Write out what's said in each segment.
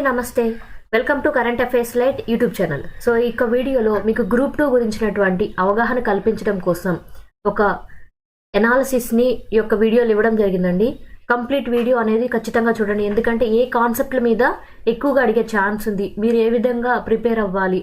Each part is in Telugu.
నమస్తే, welcome to current affairs light YouTube channel. So ఈ వీడియోలో మీకు గ్రూప్ 2 గురించినటువంటి అవగాహన కల్పించడం కోసం ఒక ఎనాలిసిస్ని ఈ యొక్క వీడియోలు ఇవ్వడం జరిగిందండి. కంప్లీట్ వీడియో అనేది ఖచ్చితంగా చూడండి, ఎందుకంటే ఏ కాన్సెప్ట్ల మీద ఎక్కువగా అడిగే ఛాన్స్ ఉంది, మీరు ఏ విధంగా ప్రిపేర్ అవ్వాలి,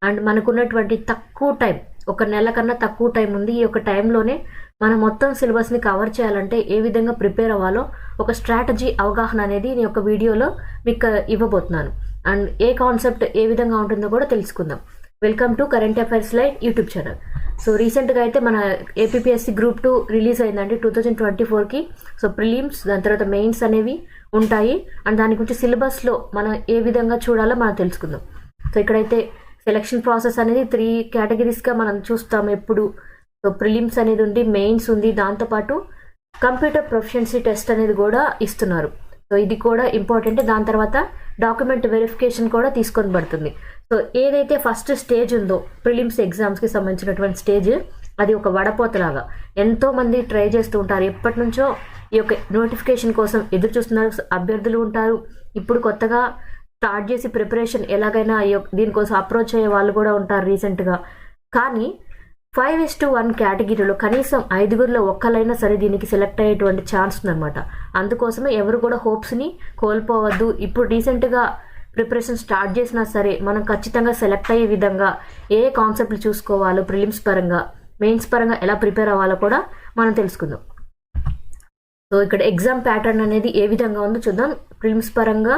అండ్ మనకున్నటువంటి తక్కువ టైం, ఒక నెల కన్నా తక్కువ టైం ఉంది. ఈ యొక్క టైంలోనే మనం మొత్తం సిలబస్ని కవర్ చేయాలంటే ఏ విధంగా ప్రిపేర్ అవ్వాలో ఒక స్ట్రాటజీ అవగాహన అనేది నేను ఒక వీడియోలో మీకు ఇవ్వబోతున్నాను. అండ్ ఏ కాన్సెప్ట్ ఏ విధంగా ఉంటుందో కూడా తెలుసుకుందాం. Welcome to current affairs light YouTube channel. So రీసెంట్గా అయితే మన ఏపీఎస్సి గ్రూప్ 2 రిలీజ్ అయిందండి 2024కి. సో ప్రిలిమ్స్, దాని తర్వాత మెయిన్స్ అనేవి ఉంటాయి. అండ్ దాని గురించి సిలబస్లో మనం ఏ విధంగా చూడాలో మనం తెలుసుకుందాం. సో ఇక్కడైతే సెలక్షన్ ప్రాసెస్ అనేది 3 కేటగిరీస్గా మనం చూస్తాం ఎప్పుడు. సో ప్రిలిమ్స్ అనేది ఉంది, మెయిన్స్ ఉంది, దాంతోపాటు కంప్యూటర్ ప్రొఫిషియన్సీ టెస్ట్ అనేది కూడా ఇస్తున్నారు. సో ఇది కూడా ఇంపార్టెంట్. దాని తర్వాత డాక్యుమెంట్ వెరిఫికేషన్ కూడా తీసుకొని పడుతుంది. సో ఏదైతే ఫస్ట్ స్టేజ్ ఉందో ప్రిలిమ్స్ ఎగ్జామ్స్కి సంబంధించినటువంటి స్టేజ్, అది ఒక వడపోతలాగా ఎంతోమంది ట్రై చేస్తూ ఉంటారు. ఎప్పటి నుంచో ఈ యొక్క నోటిఫికేషన్ కోసం ఎదురు చూస్తున్నారు అభ్యర్థులు ఉంటారు. ఇప్పుడు కొత్తగా స్టార్ట్ చేసి ప్రిపరేషన్ ఎలాగైనా దీనికోసం అప్రోచ్ అయ్యే వాళ్ళు కూడా ఉంటారు రీసెంట్గా. కానీ 5:1 కేటగిరీలో కనీసం 5గురిలో ఒక్కలైనా సరే దీనికి సెలెక్ట్ అయ్యేటువంటి ఛాన్స్ ఉందన్నమాట. అందుకోసమే ఎవరు కూడా హోప్స్ని కోల్పోవద్దు. ఇప్పుడు రీసెంట్గా ప్రిపరేషన్ స్టార్ట్ చేసినా సరే మనం ఖచ్చితంగా సెలెక్ట్ అయ్యే విధంగా ఏ కాన్సెప్ట్లు చూసుకోవాలో, ప్రిలిమ్స్ పరంగా మెయిన్స్ పరంగా ఎలా ప్రిపేర్ అవ్వాలో కూడా మనం తెలుసుకుందాం. సో ఇక్కడ ఎగ్జామ్ ప్యాటర్న్ అనేది ఏ విధంగా ఉందో చూద్దాం. ప్రిలిమ్స్ పరంగా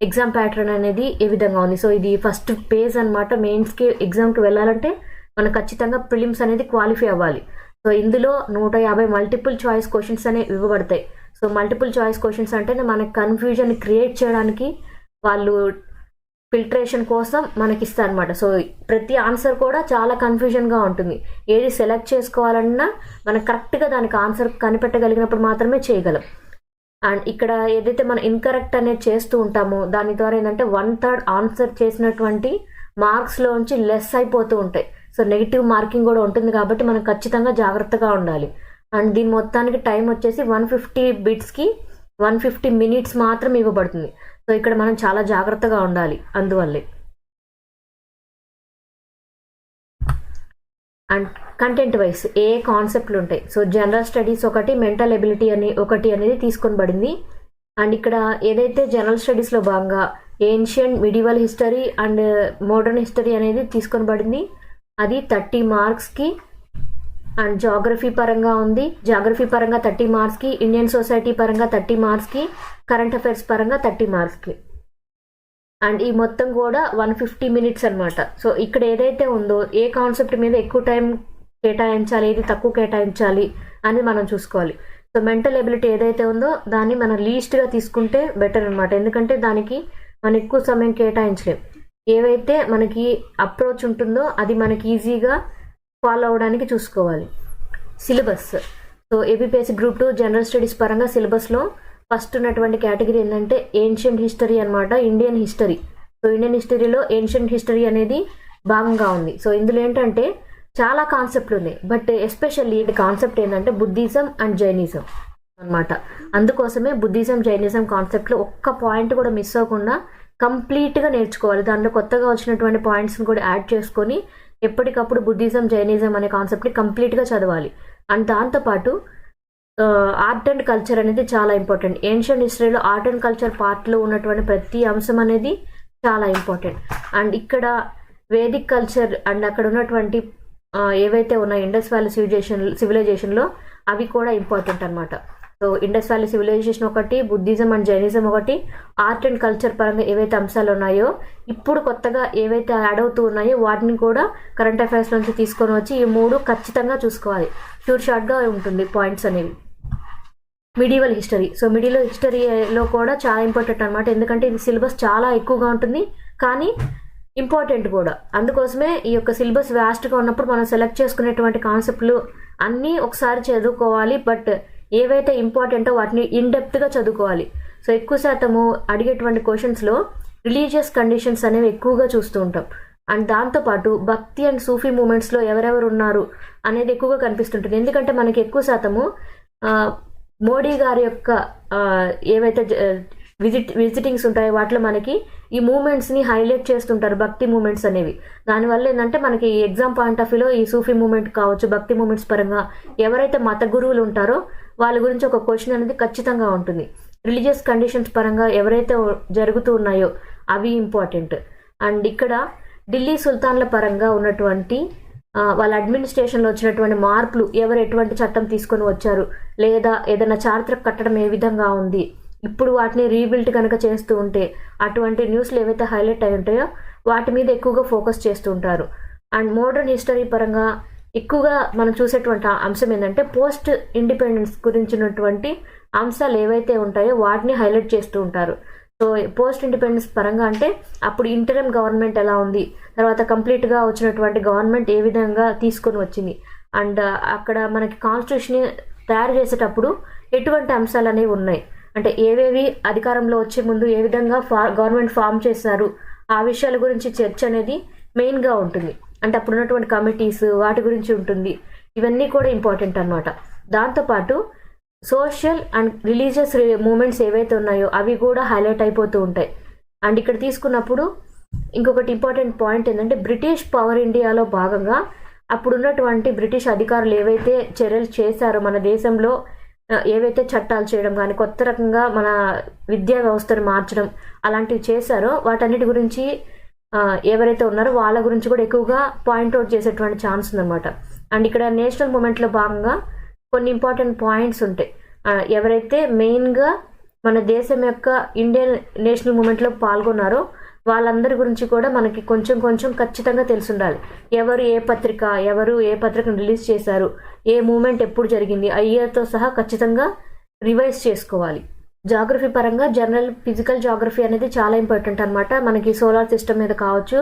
ఎగ్జామ్ ప్యాటర్న్ అనేది ఏ విధంగా ఉంది. సో ఇది ఫస్ట్ పేజ్ అనమాట. మెయిన్స్కి ఎగ్జామ్కి వెళ్ళాలంటే మనం ఖచ్చితంగా ప్రిలిమ్స్ అనేది క్వాలిఫై అవ్వాలి. సో ఇందులో 150 మల్టిపుల్ చాయిస్ క్వశ్చన్స్ అనేవి ఇవ్వబడతాయి. సో మల్టిపుల్ చాయిస్ క్వశ్చన్స్ అంటే మనకి కన్ఫ్యూజన్ క్రియేట్ చేయడానికి వాళ్ళు ఫిల్టరేషన్ కోసం మనకి ఇస్తారు అనమాట. సో ప్రతి ఆన్సర్ కూడా చాలా కన్ఫ్యూజన్గా ఉంటుంది. ఏది సెలెక్ట్ చేసుకోవాలన్నా మనం కరెక్ట్గా దానికి ఆన్సర్ కనిపెట్టగలిగినప్పుడు మాత్రమే చేయగలం. అండ్ ఇక్కడ ఏదైతే మనం ఇన్కరెక్ట్ అనేది చేస్తూ ఉంటామో దాని ద్వారా ఏంటంటే 1/3 ఆన్సర్ చేసినటువంటి మార్క్స్లోంచి లెస్ అయిపోతూ ఉంటాయి. సో నెగిటివ్ మార్కింగ్ కూడా ఉంటుంది కాబట్టి మనం ఖచ్చితంగా జాగ్రత్తగా ఉండాలి. అండ్ దీని మొత్తానికి టైం వచ్చేసి 150 బిట్స్కి 150 మినిట్స్ మాత్రం ఇవ్వబడుతుంది. సో ఇక్కడ మనం చాలా జాగ్రత్తగా ఉండాలి అందువల్లే. అండ్ కంటెంట్ వైస్ ఏ కాన్సెప్ట్లు ఉంటాయి. సో జనరల్ స్టడీస్ ఒకటి, మెంటల్ ఎబిలిటీ ఒకటి అనేది తీసుకొని పడింది. అండ్ ఇక్కడ ఏదైతే జనరల్ స్టడీస్లో భాగంగా ancient medieval history and modern history అనేది తీసుకొని పడింది. అది 30 మార్క్స్కి. అండ్ జాగ్రఫీ పరంగా ఉంది, జాగ్రఫీ పరంగా 30 మార్క్స్కి, ఇండియన్ సొసైటీ పరంగా 30 మార్క్స్కి, కరెంట్ అఫైర్స్ పరంగా 30 మార్క్స్కి. అండ్ ఈ మొత్తం కూడా 150 మినిట్స్ అనమాట. సో ఇక్కడ ఏదైతే ఉందో ఏ కాన్సెప్ట్ మీద ఎక్కువ టైం కేటాయించాలి, ఏది తక్కువ కేటాయించాలి అని మనం చూసుకోవాలి. సో మెంటల్ ఎబిలిటీ ఏదైతే ఉందో దాన్ని మనం లీస్ట్గా తీసుకుంటే బెటర్ అనమాట. ఎందుకంటే దానికి మనం ఎక్కువ సమయం కేటాయించలేం. ఏవైతే మనకి అప్రోచ్ ఉంటుందో అది మనకి ఈజీగా ఫాలో అవడానికి చూసుకోవాలి. Syllabus. So APSC group 2 general studies పరంగా సిలబస్లో ఫస్ట్ ఉన్నటువంటి కేటగిరీ ఏంటంటే ఏన్షియంట్ హిస్టరీ అనమాట, ఇండియన్ హిస్టరీ. సో ఇండియన్ హిస్టరీలో ఏన్షియంట్ హిస్టరీ అనేది భాగంగా ఉంది. సో ఇందులో ఏంటంటే చాలా కాన్సెప్ట్లు ఉన్నాయి. బట్ ఎస్పెషల్లీ ఇది కాన్సెప్ట్ ఏంటంటే బుద్ధిజం అండ్ జైనిజం అనమాట. అందుకోసమే బుద్ధిజం జైనిజం కాన్సెప్ట్లో ఒక్క పాయింట్ కూడా మిస్ అవ్వకుండా కంప్లీట్గా నేర్చుకోవాలి. దాంట్లో కొత్తగా వచ్చినటువంటి పాయింట్స్ని కూడా యాడ్ చేసుకొని ఎప్పటికప్పుడు బుద్ధిజం జైనిజం అనే కాన్సెప్ట్ని కంప్లీట్గా చదవాలి. అండ్ దాంతోపాటు ఆర్ట్ అండ్ కల్చర్ అనేది చాలా ఇంపార్టెంట్. ఏన్షియంట్ హిస్టరీలో ఆర్ట్ అండ్ కల్చర్ పార్ట్లో ఉన్నటువంటి ప్రతి అంశం అనేది చాలా ఇంపార్టెంట్. అండ్ ఇక్కడ వేదిక్ కల్చర్ అండ్ అక్కడ ఉన్నటువంటి ఏవైతే ఉన్నాయో ఇండస్ వ్యాలీ సివిలైజేషన్లో అవి కూడా ఇంపార్టెంట్ అనమాట. సో ఇండస్ వ్యాలీ సివిలైజేషన్ ఒకటి, బుద్ధిజం అండ్ జైనిజం ఒకటి, ఆర్ట్ అండ్ కల్చర్ పరంగా ఏవైతే అంశాలు ఉన్నాయో ఇప్పుడు కొత్తగా ఏవైతే యాడ్ అవుతూ ఉన్నాయో వాటిని కూడా కరెంట్ అఫైర్స్ నుంచి తీసుకొని వచ్చి ఈ 3 ఖచ్చితంగా చూసుకోవాలి. షార్ట్గా ఉంటుంది పాయింట్స్ అనేవి. Medieval history. సో మిడివల్ హిస్టరీలో కూడా చాలా ఇంపార్టెంట్ అనమాట. ఎందుకంటే ఇది సిలబస్ చాలా ఎక్కువగా ఉంటుంది కానీ ఇంపార్టెంట్ కూడా. అందుకోసమే ఈ యొక్క సిలబస్ వ్యాస్ట్గా ఉన్నప్పుడు మనం సెలెక్ట్ చేసుకునేటువంటి కాన్సెప్ట్లు అన్నీ ఒకసారి చదువుకోవాలి. బట్ ఏవైతే ఇంపార్టెంటో వాటిని ఇన్డెప్త్గా చదువుకోవాలి. సో ఎక్కువ శాతము అడిగేటువంటి క్వశ్చన్స్లో రిలీజియస్ కండిషన్స్ అనేవి ఎక్కువగా చూస్తూ ఉంటాం. అండ్ దాంతోపాటు భక్తి అండ్ సూఫీ మూమెంట్స్లో ఎవరెవరు ఉన్నారు అనేది ఎక్కువగా కనిపిస్తుంటుంది. ఎందుకంటే మనకి ఎక్కువ శాతము మోడీ గారి యొక్క ఏవైతే విజిటింగ్స్ ఉంటాయి, వాటిలో మనకి ఈ మూమెంట్స్ని హైలైట్ చేస్తుంటారు, భక్తి మూమెంట్స్ అనేవి. దానివల్ల ఏంటంటే మనకి ఎగ్జామ్ పాయింట్ ఆఫ్ వ్యూలో ఈ సూఫీ మూమెంట్ కావచ్చు, భక్తి మూమెంట్స్ పరంగా ఎవరైతే మత గురువులు ఉంటారో వాళ్ళ గురించి ఒక క్వశ్చన్ అనేది ఖచ్చితంగా ఉంటుంది. రిలీజియస్ కండిషన్స్ పరంగా ఎవరైతే జరుగుతూ ఉన్నాయో అవి ఇంపార్టెంట్. అండ్ ఇక్కడ ఢిల్లీ సుల్తాన్ల పరంగా ఉన్నటువంటి వాళ్ళ అడ్మినిస్ట్రేషన్లో వచ్చినటువంటి మార్పులు, ఎవరు ఎటువంటి చట్టం తీసుకొని వచ్చారు, లేదా ఏదైనా చారిత్రక కట్టడం ఏ విధంగా ఉంది, ఇప్పుడు వాటిని రీబిల్డ్ కనుక చేస్తూ ఉంటే అటువంటి న్యూస్లు ఏవైతే హైలైట్ అయి ఉంటాయో వాటి మీద ఎక్కువగా ఫోకస్ చేస్తూ ఉంటారు. అండ్ మోడర్న్ హిస్టరీ పరంగా ఎక్కువగా మనం చూసేటువంటి అంశం ఏంటంటే పోస్ట్ ఇండిపెండెన్స్ గురించినటువంటి అంశాలు ఏవైతే ఉంటాయో వాటిని హైలైట్ చేస్తూ ఉంటారు. సో పోస్ట్ ఇండిపెండెన్స్ పరంగా అంటే అప్పుడు ఇంటరిమ్ గవర్నమెంట్ ఎలా ఉంది, తర్వాత కంప్లీట్గా వచ్చినటువంటి గవర్నమెంట్ ఏ విధంగా తీసుకొని వచ్చింది, అండ్ అక్కడ మనకి కాన్స్టిట్యూషన్ తయారు చేసేటప్పుడు ఎటువంటి అంశాలు అనేవి ఉన్నాయి, అంటే ఏవేవి అధికారంలో వచ్చే ముందు ఏ విధంగా గవర్నమెంట్ ఫామ్ చేశారు, ఆ విషయాల గురించి చర్చ అనేది మెయిన్గా ఉంటుంది. అంటే అప్పుడు ఉన్నటువంటి కమిటీస్ వాటి గురించి ఉంటుంది. ఇవన్నీ కూడా ఇంపార్టెంట్ అనమాట. దాంతోపాటు సోషల్ అండ్ రిలీజియస్ మూమెంట్స్ ఏవైతే ఉన్నాయో అవి కూడా హైలైట్ అయిపోతూ ఉంటాయి. అండ్ ఇక్కడ తీసుకున్నప్పుడు ఇంకొకటి ఇంపార్టెంట్ పాయింట్ ఏంటంటే బ్రిటిష్ పవర్ ఇండియాలో భాగంగా అప్పుడున్నటువంటి బ్రిటిష్ అధికారులు ఏవైతే చర్యలు చేశారో మన దేశంలో, ఏవైతే చట్టాలు చేయడం కానీ కొత్త రకంగా మన విద్యా వ్యవస్థను మార్చడం అలాంటివి చేశారో వాటన్నిటి గురించి ఎవరైతే ఉన్నారో వాళ్ళ గురించి కూడా ఎక్కువగా పాయింట్అవుట్ చేసేటువంటి ఛాన్స్ ఉందన్నమాట. అండ్ ఇక్కడ నేషనల్ మూమెంట్లో భాగంగా కొన్ని ఇంపార్టెంట్ పాయింట్స్ ఉంటాయి. ఎవరైతే మెయిన్గా మన దేశం యొక్క ఇండియన్ నేషనల్ మూమెంట్లో పాల్గొన్నారో వాళ్ళందరి గురించి కూడా మనకి కొంచెం కొంచెం ఖచ్చితంగా తెలిసి ఉండాలి. ఎవరు ఏ పత్రికను రిలీజ్ చేశారు, ఏ మూమెంట్ ఎప్పుడు జరిగింది, ఆ ఇయర్తో సహా ఖచ్చితంగా రివైజ్ చేసుకోవాలి. జాగ్రఫీ పరంగా జనరల్ ఫిజికల్ జాగ్రఫీ అనేది చాలా ఇంపార్టెంట్ అనమాట. మనకి సోలార్ సిస్టమ్ మీద కావచ్చు,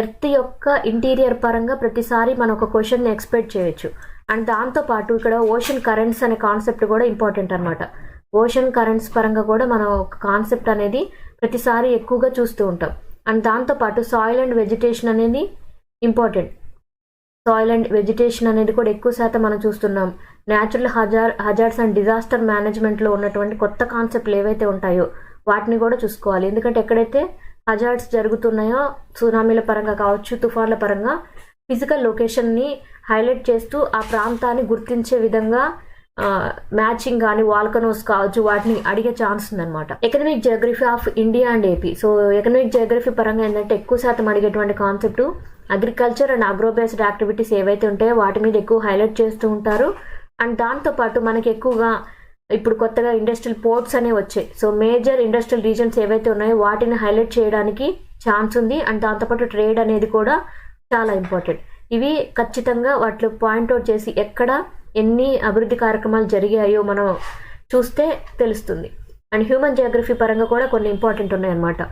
ఎర్త్ యొక్క ఇంటీరియర్ పరంగా ప్రతిసారి మనం ఒక క్వశ్చన్ని ఎక్స్పెక్ట్ చేయొచ్చు. అండ్ దాంతోపాటు ఇక్కడ ఓషన్ కరెంట్స్ అనే కాన్సెప్ట్ కూడా ఇంపార్టెంట్ అనమాట. ఓషన్ కరెంట్స్ పరంగా కూడా మనం ఒక కాన్సెప్ట్ అనేది ప్రతిసారి ఎక్కువగా చూస్తూ ఉంటాం. అండ్ దాంతోపాటు సాయిల్ అండ్ వెజిటేషన్ అనేది ఇంపార్టెంట్. సాయిల్ అండ్ వెజిటేషన్ అనేది కూడా ఎక్కువ శాతం మనం చూస్తున్నాం. న్యాచురల్ హజార్డ్స్ అండ్ డిజాస్టర్ మేనేజ్మెంట్లో ఉన్నటువంటి కొత్త కాన్సెప్ట్లు ఏవైతే ఉంటాయో వాటిని కూడా చూసుకోవాలి. ఎందుకంటే ఎక్కడైతే హజార్డ్స్ జరుగుతున్నాయో సునామీల పరంగా కావచ్చు, తుఫాన్ల పరంగా ఫిజికల్ లొకేషన్ని హైలైట్ చేస్తూ ఆ ప్రాంతాన్ని గుర్తించే విధంగా మ్యాచింగ్ కానీ వాల్కనోస్ కావచ్చు వాటిని అడిగే ఛాన్స్ ఉందన్నమాట. Economic geography of India and AP. So economic geography పరంగా ఏంటంటే ఎక్కువ శాతం అడిగేటువంటి concept agriculture and agro based activities ఏవైతే ఉంటాయో వాటి మీద ఎక్కువ హైలైట్ చేస్తూ ఉంటారు. అండ్ దాంతోపాటు మనకి ఎక్కువగా ఇప్పుడు కొత్తగా ఇండస్ట్రియల్ పోర్ట్స్ అనేవి వచ్చాయి. సో మేజర్ ఇండస్ట్రియల్ రీజన్స్ ఏవైతే ఉన్నాయో వాటిని హైలైట్ చేయడానికి ఛాన్స్ ఉంది. అండ్ దాంతోపాటు ట్రేడ్ అనేది కూడా చాలా ఇంపార్టెంట్. ఇవి ఖచ్చితంగా వాటిలో పాయింట్అవుట్ చేసి ఎక్కడ ఎన్ని అభివృద్ధి కార్యక్రమాలు జరిగాయో మనం చూస్తే తెలుస్తుంది. అండ్ హ్యూమన్ జియోగ్రఫీ పరంగా కూడా కొన్ని ఇంపార్టెంట్ ఉన్నాయన్నమాట.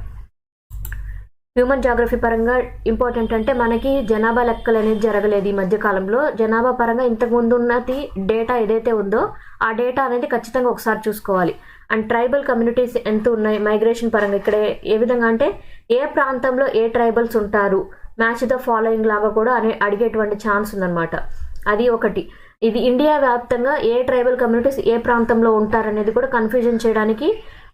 హ్యూమన్ జాగ్రఫీ పరంగా ఇంపార్టెంట్ అంటే మనకి జనాభా లెక్కలు అనేది జరగలేదు ఈ మధ్యకాలంలో. జనాభా పరంగా ఇంతకుముందు ఉన్నది డేటా ఏదైతే ఉందో ఆ డేటా అనేది ఖచ్చితంగా ఒకసారి చూసుకోవాలి. అండ్ ట్రైబల్ కమ్యూనిటీస్ ఎంత ఉన్నాయి మైగ్రేషన్ పరంగా, ఇక్కడ ఏ విధంగా అంటే ఏ ప్రాంతంలో ఏ ట్రైబల్స్ ఉంటారు, మ్యాచ్ ద ఫాలోయింగ్ లాగా కూడా అడిగేటువంటి ఛాన్స్ ఉందన్నమాట. అది ఒకటి. ఇది ఇండియా వ్యాప్తంగా ఏ ట్రైబల్ కమ్యూనిటీస్ ఏ ప్రాంతంలో ఉంటారనేది కూడా కన్ఫ్యూజన్ చేయడానికి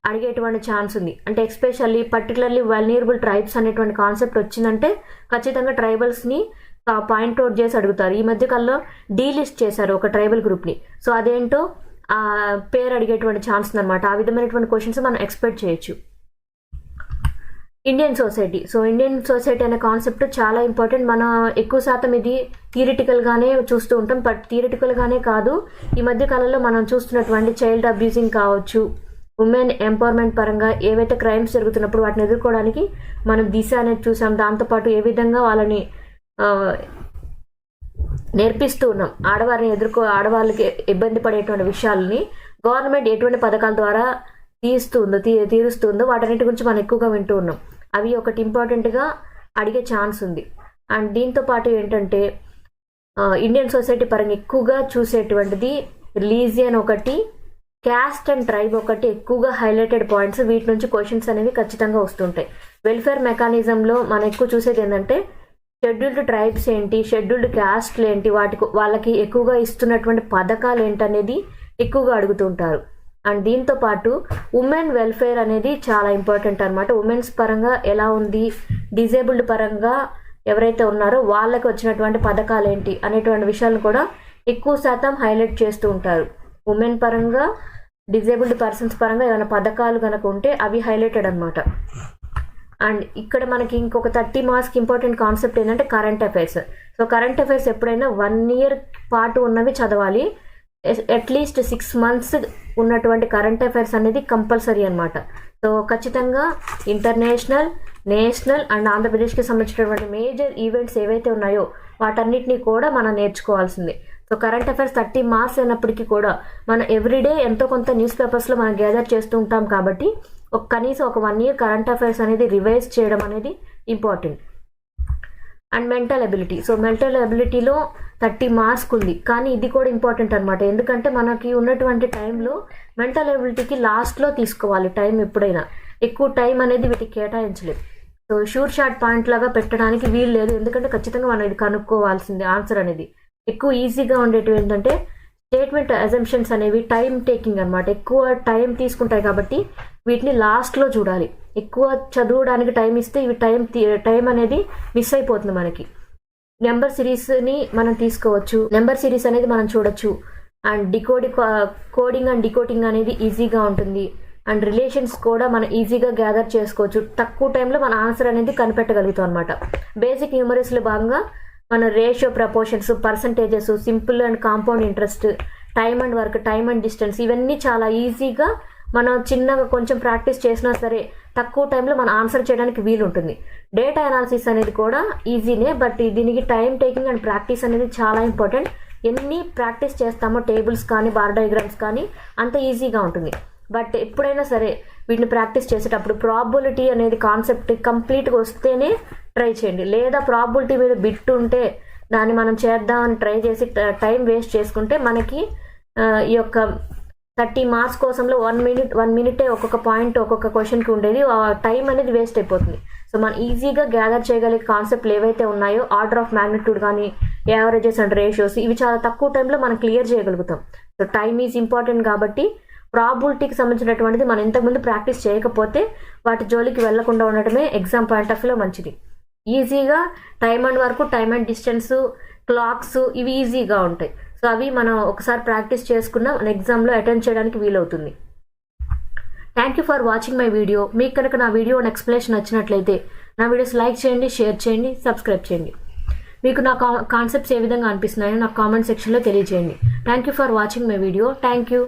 అడిగేటువంటి ఛాన్స్ ఉంది. అంటే ఎస్పెషల్లీ పర్టికులర్లీ వల్నరబుల్ ట్రైబ్స్ అనేటువంటి కాన్సెప్ట్ వచ్చిందంటే ఖచ్చితంగా ట్రైబల్స్ని పాయింట్అవుట్ చేసి అడుగుతారు. ఈ మధ్యకాలంలో డీలిస్ట్ చేశారు ఒక ట్రైబల్ గ్రూప్ని. సో అదేంటో ఆ పేరు అడిగేటువంటి ఛాన్స్ ఉందన్నమాట. ఆ విధమైనటువంటి క్వశ్చన్స్ మనం ఎక్స్పెక్ట్ చేయొచ్చు. Indian society. So Indian society అనే కాన్సెప్ట్ చాలా ఇంపార్టెంట్. మనం ఎక్కువ శాతం ఇది థియరిటికల్గానే చూస్తూ ఉంటాం. బట్ థియరిటికల్గానే కాదు, ఈ మధ్య కాలంలో మనం చూస్తున్నటువంటి చైల్డ్ అబ్యూజింగ్ కావచ్చు, ఉమెన్ ఎంపవర్మెంట్ పరంగా ఏవైతే క్రైమ్స్ జరుగుతున్నప్పుడు వాటిని ఎదుర్కోవడానికి మనం దిశ అనేది చూసాం. దాంతోపాటు ఏ విధంగా వాళ్ళని నేర్పిస్తూ ఉన్నాం. ఆడవాళ్ళకి ఇబ్బంది పడేటువంటి విషయాలని గవర్నమెంట్ ఎటువంటి పథకాల ద్వారా తీరుస్తుందో వాటన్నిటి గురించి మనం ఎక్కువగా వింటూ ఉన్నాం. అవి ఒకటి ఇంపార్టెంట్గా అడిగే ఛాన్స్ ఉంది. అండ్ దీంతో పాటు ఏంటంటే ఇండియన్ సొసైటీ పరంగా ఎక్కువగా చూసేటువంటిది రిలీజియన్ ఒకటి, క్యాస్ట్ అండ్ ట్రైబ్ ఒకటి ఎక్కువగా హైలైటెడ్ పాయింట్స్. వీటి నుంచి క్వశ్చన్స్ అనేవి ఖచ్చితంగా వస్తుంటాయి. వెల్ఫేర్ మెకానిజంలో మనం ఎక్కువ చూసేది ఏంటంటే షెడ్యూల్డ్ ట్రైబ్స్ ఏంటి, షెడ్యూల్డ్ క్యాస్ట్లు ఏంటి, వాళ్ళకి ఎక్కువగా ఇస్తున్నటువంటి పథకాలు ఏంటనేది ఎక్కువగా అడుగుతుంటారు. అండ్ దీంతో పాటు ఉమెన్ వెల్ఫేర్ అనేది చాలా ఇంపార్టెంట్ అనమాట. ఉమెన్స్ పరంగా ఎలా ఉంది, డిజేబుల్డ్ పరంగా ఎవరైతే ఉన్నారో వాళ్ళకి వచ్చినటువంటి పథకాలు ఏంటి అనేటువంటి విషయాలను కూడా ఎక్కువ శాతం హైలైట్ చేస్తూ ఉంటారు. ఉమెన్ పరంగా, డిజేబుల్డ్ పర్సన్స్ పరంగా ఏమైనా పథకాలు కనుక ఉంటే అవి హైలైటెడ్ అనమాట. అండ్ ఇక్కడ మనకి ఇంకొక 30 మార్క్స్కి ఇంపార్టెంట్ కాన్సెప్ట్ ఏంటంటే current affairs. So current affairs ఎప్పుడైనా 1 year పాటు ఉన్నవి చదవాలి. అట్లీస్ట్ 6 months ఉన్నటువంటి కరెంట్ అఫైర్స్ అనేది కంపల్సరీ అనమాట. సో ఖచ్చితంగా ఇంటర్నేషనల్, నేషనల్ అండ్ ఆంధ్రప్రదేశ్కి సంబంధించినటువంటి మేజర్ ఈవెంట్స్ ఏవైతే ఉన్నాయో వాటన్నిటిని కూడా మనం నేర్చుకోవాల్సిందే. సో కరెంట్ అఫైర్స్ 30 marks అయినప్పటికీ కూడా మనం ఎవ్రీడే ఎంతో కొంత న్యూస్ పేపర్స్లో మనం గ్యాదర్ చేస్తూ ఉంటాం కాబట్టి కనీసం ఒక 1 year కరెంట్ అఫైర్స్ అనేది రివైజ్ చేయడం అనేది important. And mental ability. So mental ఎబిలిటీలో 30 marks ఉంది, కానీ ఇది కూడా ఇంపార్టెంట్ అనమాట. ఎందుకంటే మనకి ఉన్నటువంటి టైంలో మెంటల్ ఎబిలిటీకి లాస్ట్లో తీసుకోవాలి టైం. ఎప్పుడైనా ఎక్కువ టైం అనేది వీటికి కేటాయించలేదు. సో షూర్ షార్ట్ పాయింట్ లాగా పెట్టడానికి వీలు లేదు, ఎందుకంటే ఖచ్చితంగా మనం ఇది కనుక్కోవాల్సింది ఆన్సర్ అనేది. ఎక్కువ ఈజీగా ఉండేటివి ఏంటంటే స్టేట్మెంట్ అజంప్షన్స్ అనేవి టైం టేకింగ్ అనమాట, ఎక్కువ టైం తీసుకుంటాయి కాబట్టి వీటిని లాస్ట్లో చూడాలి. ఎక్కువ చదవడానికి టైం ఇస్తే ఇవి టైం అనేది మిస్ అయిపోతుంది మనకి. నెంబర్ సిరీస్ని మనం తీసుకోవచ్చు, నెంబర్ సిరీస్ అనేది మనం చూడొచ్చు. అండ్ కోడింగ్ అండ్ డికోడింగ్ అనేది ఈజీగా ఉంటుంది. అండ్ రిలేషన్స్ కూడా మనం ఈజీగా గ్యాదర్ చేసుకోవచ్చు. తక్కువ టైంలో మన ఆన్సర్ అనేది కనిపెట్టగలుగుతాం అనమాట. బేసిక్ న్యూమరీస్లో భాగంగా మన ratio, proportions, percentages, simple and compound interest, time and work, time and distance ఇవన్నీ చాలా ఈజీగా మనం చిన్నగా కొంచెం ప్రాక్టీస్ చేసినా సరే తక్కువ టైంలో మన ఆన్సర్ చేయడానికి వీలు ఉంటుంది. డేటా అనాలిసిస్ అనేది కూడా ఈజీనే, బట్ దీనికి టైం టేకింగ్ అండ్ ప్రాక్టీస్ అనేది చాలా ఇంపార్టెంట్. ఎన్ని ప్రాక్టీస్ చేస్తామో టేబుల్స్ కానీ బార్ డయాగ్రామ్స్ కానీ అంత ఈజీగా ఉంటుంది. బట్ ఎప్పుడైనా సరే వీటిని ప్రాక్టీస్ చేసేటప్పుడు ప్రాబబిలిటీ అనేది కాన్సెప్ట్ కంప్లీట్గా వస్తేనే ట్రై చేయండి. లేదా ప్రాబబిలిటీ మీద బిట్ ఉంటే దాన్ని మనం చేద్దామని ట్రై చేసి టైం వేస్ట్ చేసుకుంటే మనకి ఈ యొక్క 30 marks కోసంలో 1 minute ఒక్కొక్క పాయింట్ ఒక్కొక్క క్వశ్చన్కి ఉండేది, ఆ టైం అనేది వేస్ట్ అయిపోతుంది. సో మనం ఈజీగా గ్యాదర్ చేయగలిగే కాన్సెప్ట్లు ఏవైతే ఉన్నాయో ఆర్డర్ ఆఫ్ మ్యాగ్నిట్యూడ్ కానీ యావరేజెస్ అండ్ రేషియోస్ ఇవి చాలా తక్కువ టైంలో మనం క్లియర్ చేయగలుగుతాం. సో టైం ఈజ్ ఇంపార్టెంట్ కాబట్టి ప్రాబబిలిటీకి సంబంధించినటువంటిది మనం ఇంతకుముందు ప్రాక్టీస్ చేయకపోతే వాటి జోలికి వెళ్లకుండా ఉండటమే ఎగ్జామ్ పాయింట్ ఆఫ్ వ్యూలో మంచిది. ఈజీగా time and work, time and distance, clocks ఇవి ఈజీగా ఉంటాయి. సో అవి మనం ఒకసారి ప్రాక్టీస్ చేసుకున్న మన ఎగ్జామ్లో అటెండ్ చేయడానికి వీలవుతుంది. Thank you for watching my video. మీకు కనుక నా వీడియో ఎక్స్ప్లెనేషన్ నచ్చినట్లయితే నా వీడియోస్ లైక్ చేయండి, షేర్ చేయండి, సబ్స్క్రైబ్ చేయండి. మీకు నా కాన్సెప్ట్స్ ఏ విధంగా అనిపిస్తున్నాయో నాకు కామెంట్ సెక్షన్లో తెలియజేయండి. Thank you for watching my video. Thank you.